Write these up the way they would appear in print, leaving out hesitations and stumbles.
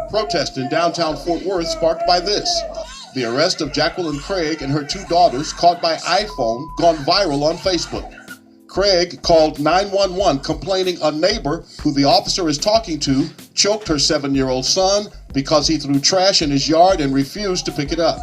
Protest in downtown Fort Worth sparked by this. The arrest of Jacqueline Craig and her 2 daughters caught by iPhone gone viral on Facebook. Craig called 911 complaining a neighbor who the officer is talking to choked her 7-year-old son because he threw trash in his yard and refused to pick it up.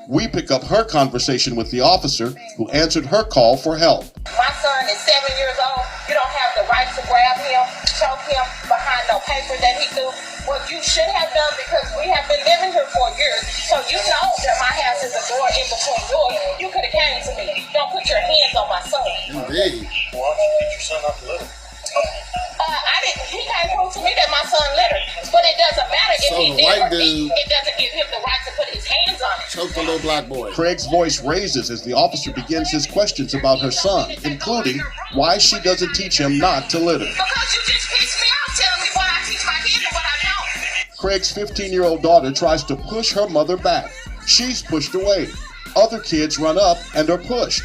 We pick up her conversation with the officer who answered her call for help. My son is 7 years old. You don't have the right to grab him, choke him behind no paper that he threw. What you should have done, because we have been living here for years, so you know that my house is a door in between yours. You could have came to me. Don't put your hands on my son. Indeed. Why did you get your son off the litter? I didn't. He can't prove to me that my son littered, but it doesn't matter if So he the did white or he. dude It doesn't give him the right to put his hands on it. choked the little black boy. Craig's voice raises as the officer begins his questions about her son, including why she doesn't teach him not to litter. Because you just pissed me off telling me what I teach my kids and what I don't. Craig's 15-year-old daughter tries to push her mother back. She's pushed away. Other kids run up and are pushed.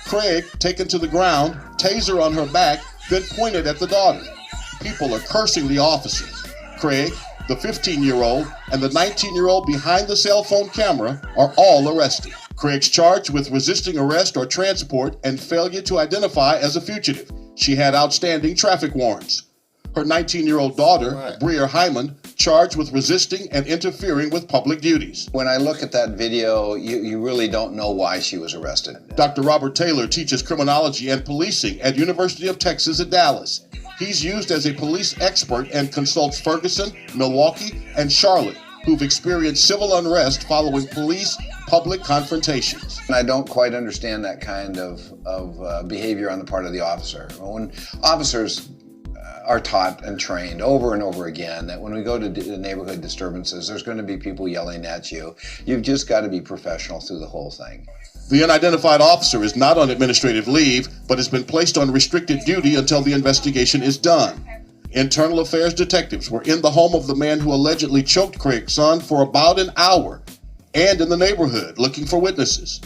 Craig, taken to the ground, taser on her back, then pointed at the daughter. People are cursing the officer. Craig, the 15-year-old, and the 19-year-old behind the cell phone camera are all arrested. Craig's charged with resisting arrest or transport and failure to identify as a fugitive. She had outstanding traffic warrants. Her 19-year-old daughter, Breer Hyman, charged with resisting and interfering with public duties. When I look at that video, you really don't know why she was arrested. Dr. Robert Taylor teaches criminology and policing at University of Texas at Dallas. He's used as a police expert and consults Ferguson, Milwaukee, and Charlotte, who've experienced civil unrest following police-public confrontations. And I don't quite understand that kind of behavior on the part of the officer. When officers are taught and trained over and over again that when we go to neighborhood disturbances, there's going to be people yelling at you. You've just got to be professional through the whole thing. The unidentified officer is not on administrative leave, but has been placed on restricted duty until the investigation is done. Internal Affairs detectives were in the home of the man who allegedly choked Craig's son for about an hour and in the neighborhood looking for witnesses.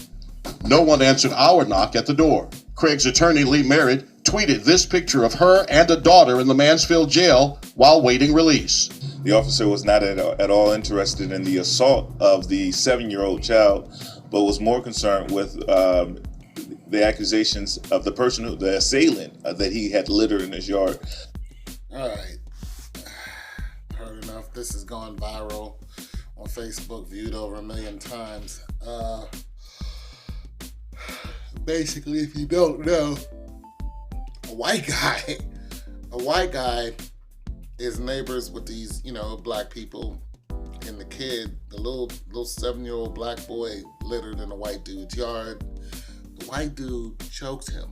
No one answered our knock at the door. Craig's attorney, Lee Merritt, tweeted this picture of her and a daughter in the Mansfield jail while waiting release. The officer was not at all interested in the assault of the 7-year-old child, but was more concerned with the accusations of the assailant, that he had littered in his yard. All right. Heard enough. This has gone viral on Facebook, viewed over 1 million times. Basically, if you don't know, a white guy is neighbors with these, black people, and the kid, the little 7-year-old black boy littered in a white dude's yard. The white dude choked him.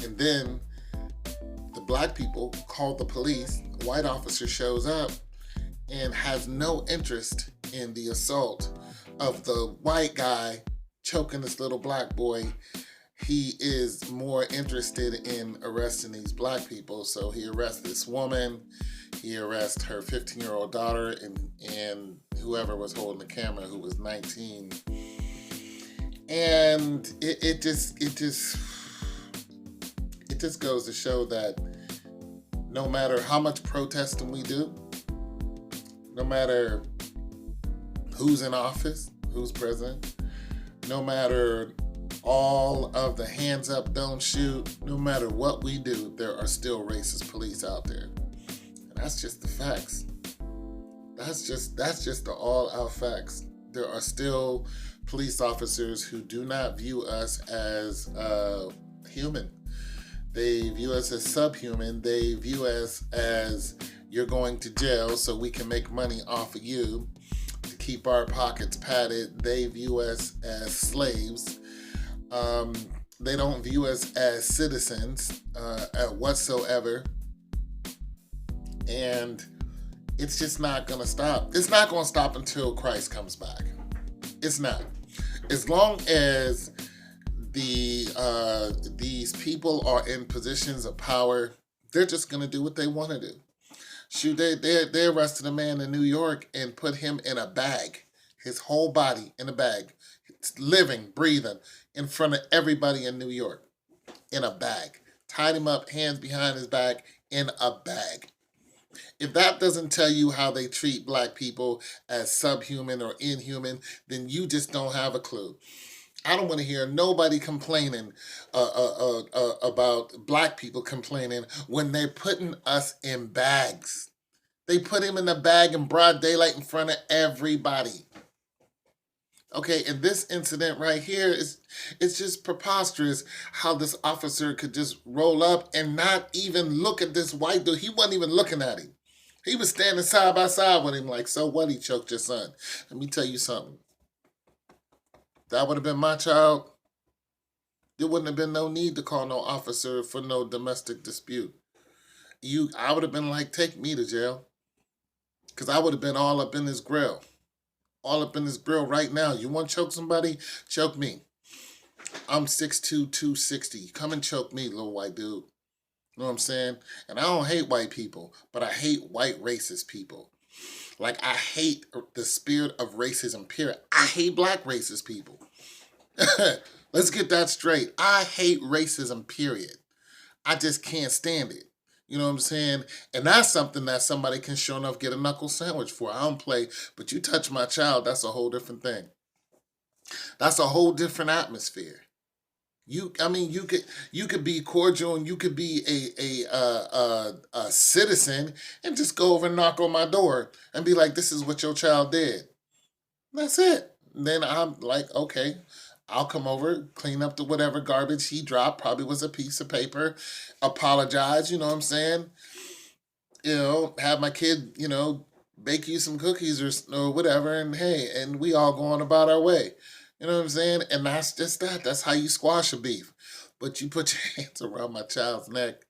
And then the black people called the police. The white officer shows up and has no interest in the assault of the white guy choking this little black boy. He is more interested in arresting these black people. So he arrests this woman, he arrests her 15-year-old daughter, and whoever was holding the camera, who was 19. And it just goes to show that no matter how much protesting we do, no matter who's in office, who's president, no matter all of the hands up, don't shoot, no matter what we do, there are still racist police out there. And that's just the facts. That's just the all-out facts. There are still police officers who do not view us as human. They view us as subhuman. They view us as you're going to jail so we can make money off of you to keep our pockets padded. They view us as slaves. They don't view us as citizens whatsoever. And it's just not going to stop. It's not going to stop until Christ comes back. It's not. As long as these people are in positions of power, they're just going to do what they want to do. Shoot, they arrested a man in New York and put him in a bag, his whole body in a bag, living, breathing, in front of everybody in New York, in a bag, tied tied him up, hands behind his back, in a bag. If that doesn't tell you how they treat black people as subhuman or inhuman, then you just don't have a clue. I don't want to hear nobody complaining about black people complaining when they're putting us in bags. They put him in a bag in broad daylight in front of everybody. Okay, and this incident right here it's just preposterous how this officer could just roll up and not even look at this white dude. He wasn't even looking at him. He was standing side by side with him like, so what, he choked your son. Let me tell you something. That would have been my child. There wouldn't have been no need to call no officer for no domestic dispute. I would have been like, take me to jail. Because I would have been all up in his grill. All up in his grill right now. You want to choke somebody? Choke me. I'm 6'2", 260. Come and choke me, little white dude. You know what I'm saying? And I don't hate white people, but I hate white racist people. Like, I hate the spirit of racism, period. I hate black racist people. Let's get that straight. I hate racism, period. I just can't stand it. You know what I'm saying? And that's something that somebody can sure enough get a knuckle sandwich for. I don't play, but you touch my child, that's a whole different thing. That's a whole different atmosphere. You could be cordial and you could be a citizen and just go over and knock on my door and be like, this is what your child did. That's it. And then I'm like, okay, I'll come over, clean up the whatever garbage he dropped, probably was a piece of paper, apologize, you know what I'm saying? You know, have my kid, you know, bake you some cookies or whatever, and hey, and we all go on about our way. You know what I'm saying? And that's just that. That's how you squash a beef. But you put your hands around my child's neck,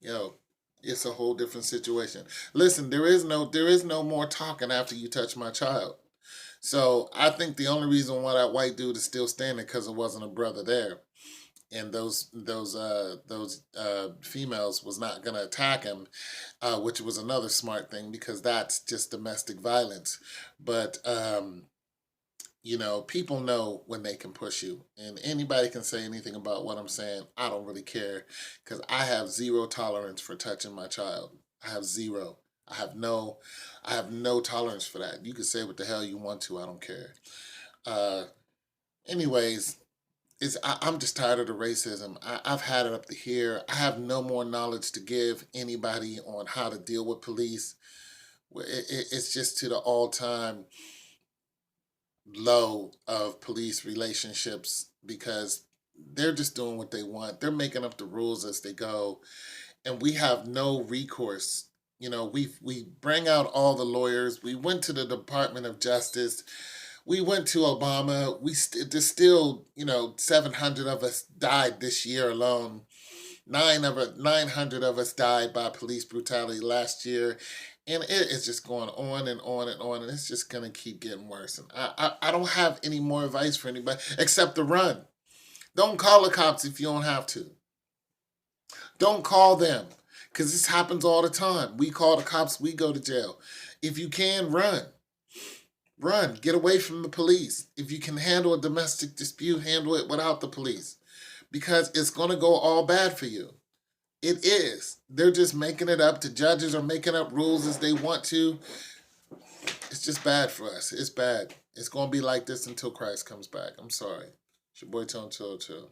yo, it's a whole different situation. Listen, there is no more talking after you touch my child. So I think the only reason why that white dude is still standing because there wasn't a brother there, and those females was not gonna attack him, which was another smart thing because that's just domestic violence. But you know, people know when they can push you, and anybody can say anything about what I'm saying. I don't really care because I have zero tolerance for touching my child. I have zero. I have no tolerance for that. You can say what the hell you want to. I don't care. Anyways, I'm just tired of the racism. I've had it up to here. I have no more knowledge to give anybody on how to deal with police. It's just to the all-time low of police relationships because they're just doing what they want. They're making up the rules as they go, and we have no recourse. You know, we bring out all the lawyers. We went to the Department of Justice. We went to Obama. There's still, you know, 700 of us died this year alone. 900 of us died by police brutality last year. And it is just going on and on and on, and it's just going to keep getting worse. And I don't have any more advice for anybody except to run. Don't call the cops if you don't have to. Don't call them, because this happens all the time. We call the cops, we go to jail. If you can, run. Run. Get away from the police. If you can handle a domestic dispute, handle it without the police, because it's going to go all bad for you. It is. They're just making it up. The judges are making up rules as they want to. It's just bad for us. It's bad. It's going to be like this until Christ comes back. I'm sorry. It's your boy Tone 202.